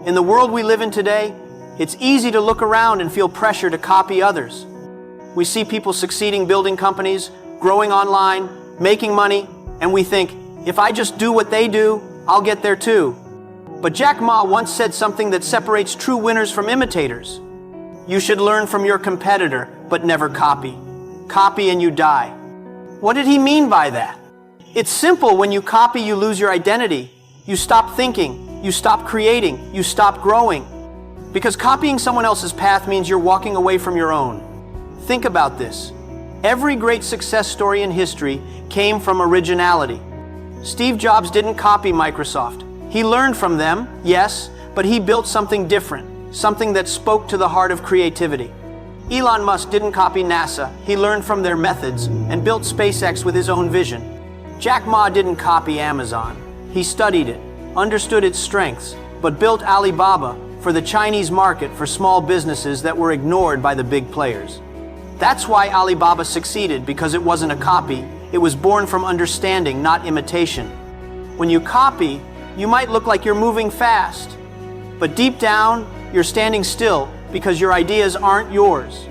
In the world we live in today, it's easy to look around and feel pressure to copy others. We see people succeeding building companies, growing online, making money, and we think, if I just do what they do, I'll get there too. But Jack Ma once said something that separates true winners from imitators. You should learn from your competitor, but never copy. Copy and you die. What did he mean by that? It's simple. When you copy, you lose your identity. You stop thinking, you stop creating, you stop growing. Because copying someone else's path means you're walking away from your own. Think about this. Every great success story in history came from originality. Steve Jobs didn't copy Microsoft. He learned from them, yes, but he built something different, something that spoke to the heart of creativity. Elon Musk didn't copy NASA. He learned from their methods and built SpaceX with his own vision. Jack Ma didn't copy Amazon. He studied it, understood its strengths, but built Alibaba for the Chinese market for small businesses that were ignored by the big players. That's why Alibaba succeeded, because it wasn't a copy. It was born from understanding, not imitation. When you copy, you might look like you're moving fast, but deep down, you're standing still because your ideas aren't yours.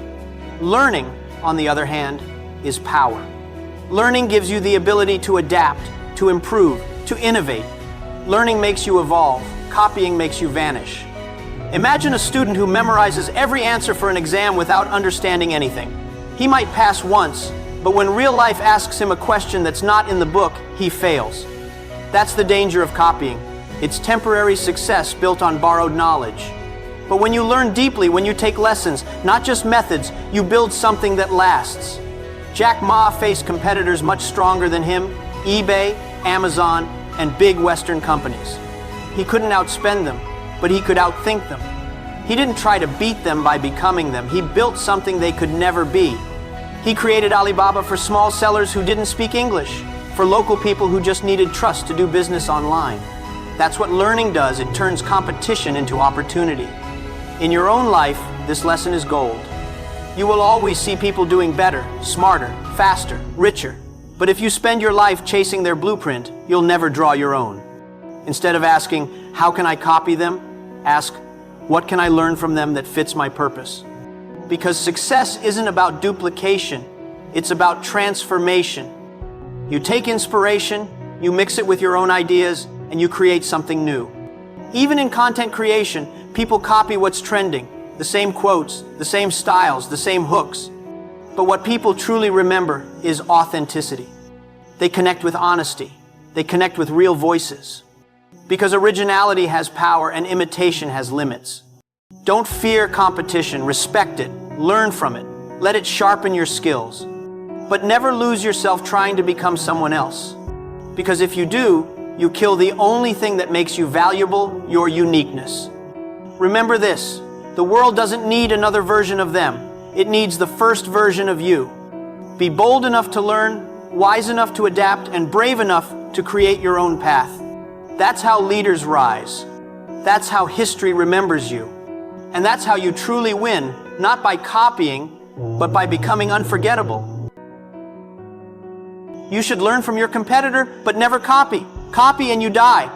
Learning, on the other hand, is power. Learning gives you the ability to adapt, to improve, to innovate. Learning makes you evolve. Copying makes you vanish. Imagine a student who memorizes every answer for an exam without understanding anything. He might pass once, but when real life asks him a question that's not in the book, he fails. That's the danger of copying. It's temporary success built on borrowed knowledge. But when you learn deeply, when you take lessons, not just methods, you build something that lasts. Jack Ma faced competitors much stronger than him, eBay, Amazon, and big Western companies. He couldn't outspend them, but he could outthink them. He didn't try to beat them by becoming them. He built something they could never be. He created Alibaba for small sellers who didn't speak English, for local people who just needed trust to do business online. That's what learning does. It turns competition into opportunity. In your own life, this lesson is gold. You will always see people doing better, smarter, faster, richer. But if you spend your life chasing their blueprint, you'll never draw your own. Instead of asking, how can I copy them? Ask, what can I learn from them that fits my purpose? Because success isn't about duplication, it's about transformation. You take inspiration, you mix it with your own ideas, and you create something new. Even in content creation, people copy what's trending, the same quotes, the same styles, the same hooks. But what people truly remember is authenticity. They connect with honesty. They connect with real voices. Because originality has power and imitation has limits. Don't fear competition, respect it, learn from it, let it sharpen your skills. But never lose yourself trying to become someone else. Because if you do, you kill the only thing that makes you valuable, your uniqueness. Remember this, the world doesn't need another version of them. It needs the first version of you. Be bold enough to learn, wise enough to adapt, and brave enough to create your own path. That's how leaders rise. That's how history remembers you. And that's how you truly win, not by copying, but by becoming unforgettable. You should learn from your competitor, but never copy. Copy and you die.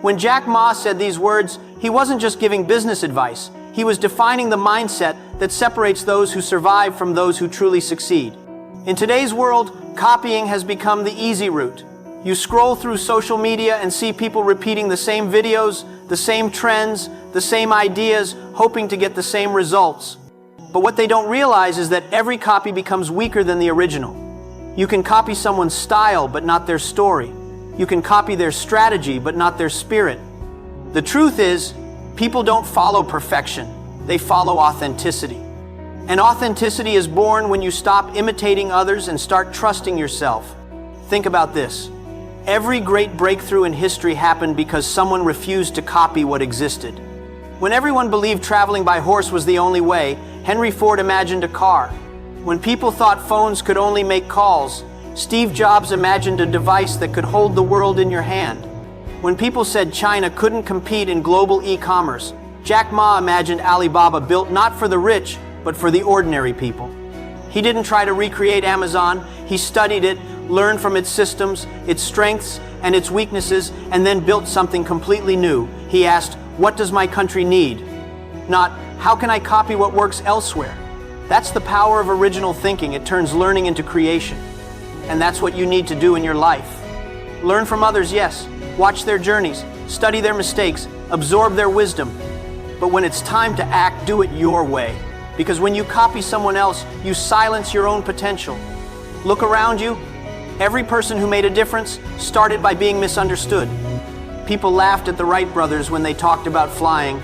When Jack Ma said these words, he wasn't just giving business advice. He was defining the mindset that separates those who survive from those who truly succeed. In today's world, copying has become the easy route. You scroll through social media and see people repeating the same videos, the same trends, the same ideas, hoping to get the same results. But what they don't realize is that every copy becomes weaker than the original. You can copy someone's style, but not their story. You can copy their strategy, but not their spirit. The truth is, people don't follow perfection. They follow authenticity. And authenticity is born when you stop imitating others and start trusting yourself. Think about this. Every great breakthrough in history happened because someone refused to copy what existed. When everyone believed traveling by horse was the only way, Henry Ford imagined a car. When people thought phones could only make calls, Steve Jobs imagined a device that could hold the world in your hand. When people said China couldn't compete in global e-commerce, Jack Ma imagined Alibaba built not for the rich, but for the ordinary people. He didn't try to recreate Amazon. He studied it, learned from its systems, its strengths, and its weaknesses, and then built something completely new. He asked, what does my country need? Not, how can I copy what works elsewhere? That's the power of original thinking. It turns learning into creation. And that's what you need to do in your life. Learn from others, yes. Watch their journeys, study their mistakes, absorb their wisdom. But when it's time to act, do it your way. Because when you copy someone else, you silence your own potential. Look around you. Every person who made a difference started by being misunderstood. People laughed at the Wright brothers when they talked about flying.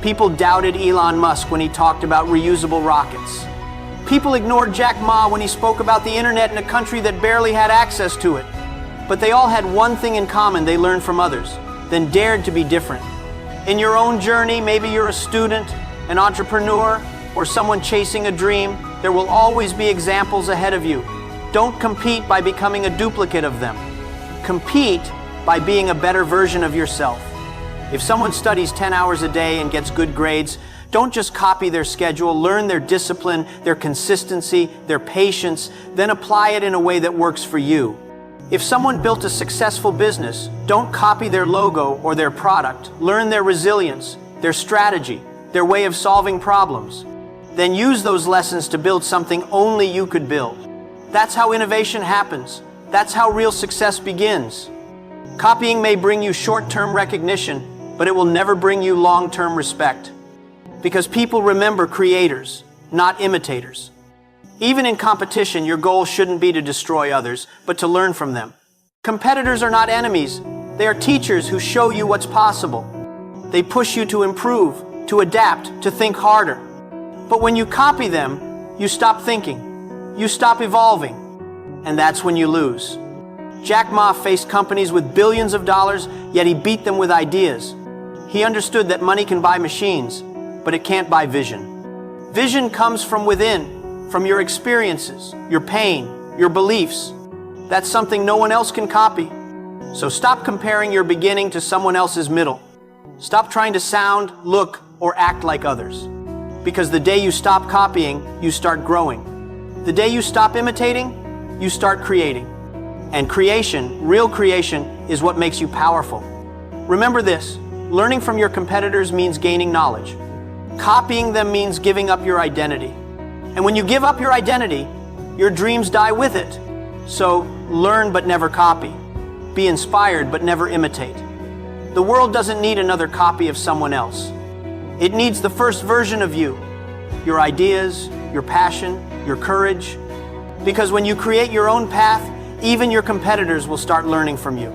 People doubted Elon Musk when he talked about reusable rockets. People ignored Jack Ma when he spoke about the internet in a country that barely had access to it. But they all had one thing in common: they learned from others, then dared to be different. In your own journey, maybe you're a student, an entrepreneur, or someone chasing a dream, there will always be examples ahead of you. Don't compete by becoming a duplicate of them. Compete by being a better version of yourself. If someone studies 10 hours a day and gets good grades, don't just copy their schedule. Learn their discipline, their consistency, their patience, then apply it in a way that works for you. If someone built a successful business, don't copy their logo or their product. Learn their resilience, their strategy, their way of solving problems. Then use those lessons to build something only you could build. That's how innovation happens. That's how real success begins. Copying may bring you short-term recognition, but it will never bring you long-term respect. Because people remember creators, not imitators. Even in competition, your goal shouldn't be to destroy others, but to learn from them. Competitors are not enemies. They are teachers who show you what's possible. They push you to improve, to adapt, to think harder. But when you copy them, you stop thinking. You stop evolving. And that's when you lose. Jack Ma faced companies with billions of dollars, yet he beat them with ideas. He understood that money can buy machines, but it can't buy vision. Vision comes from within. From your experiences, your pain, your beliefs. That's something no one else can copy. So stop comparing your beginning to someone else's middle. Stop trying to sound, look, or act like others. Because the day you stop copying, you start growing. The day you stop imitating, you start creating. And creation, real creation, is what makes you powerful. Remember this: learning from your competitors means gaining knowledge. Copying them means giving up your identity. And when you give up your identity, your dreams die with it. So learn but never copy. Be inspired but never imitate. The world doesn't need another copy of someone else. It needs the first version of you, your ideas, your passion, your courage. Because when you create your own path, even your competitors will start learning from you.